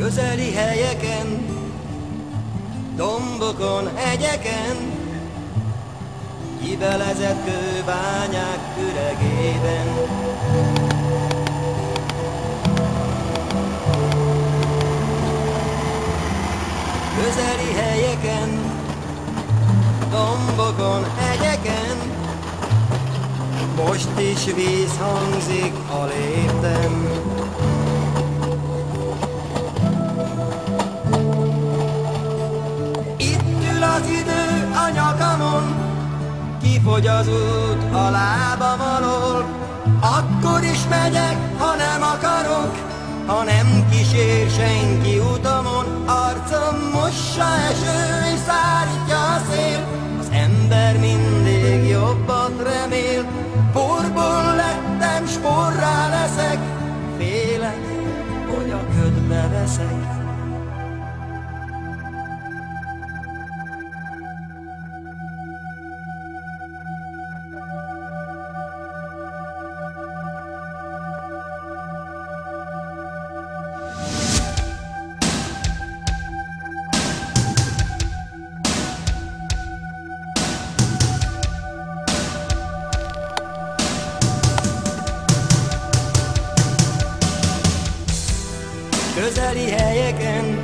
Közeli helyeken, dombokon, hegyeken, kibelezett kőbányák üregében. Közeli helyeken, dombokon, hegyeken, most is víz hangzik a lépten. Itt ül az idő a nyakamon, kifogy az út a lábam alól. Akkor is megyek, ha nem akarok, ha nem kísér senki utamon. Arcom mossa eső és szárítja a szél, az ember mindig jobbat remél. Porból lettem, s porrá leszek, félek, hogy a ködbe veszek. Közeli helyeken,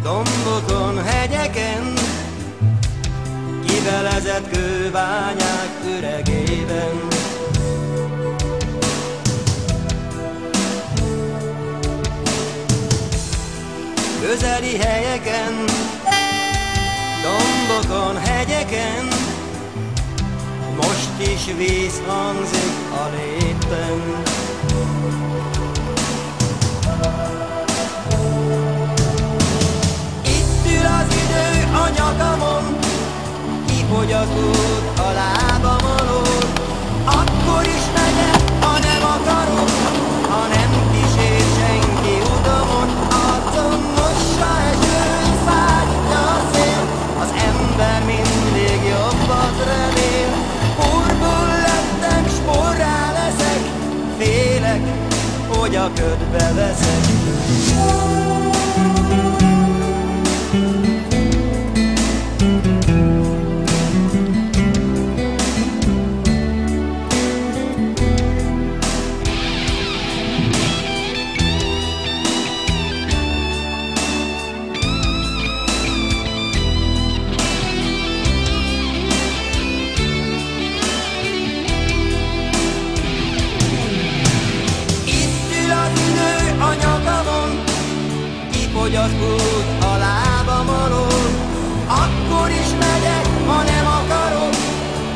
dombokon, hegyeken, kibelezett kőbányák üregében. Közeli helyeken, dombokon, hegyeken, most is víz hangzik a lépten. A nyakamon, kifogy az út a lábam alól. Akkor is megyek, ha nem akarok, ha nem kísér senki utamon. Arcom mossa eső, szárítja a szél, az ember mindig jobbat remél. Porból lettem, s porrá leszek, félek, hogy a ködbe veszek. Hogy az út a lábam alól. Akkor is megyek, ha nem akarok,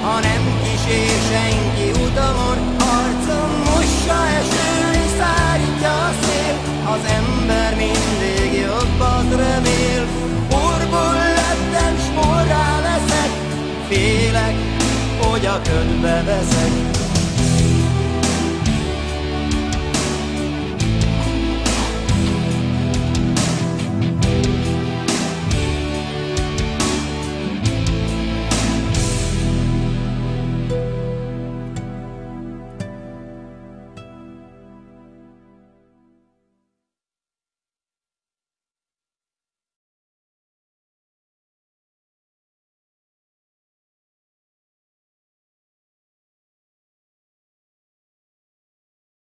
ha nem kísér senki utamon. Arcom mossa eső és szárítja a szél, az ember mindig jobbat remél. Porból lettem, s porrá leszek, félek, hogy a ködbe veszek.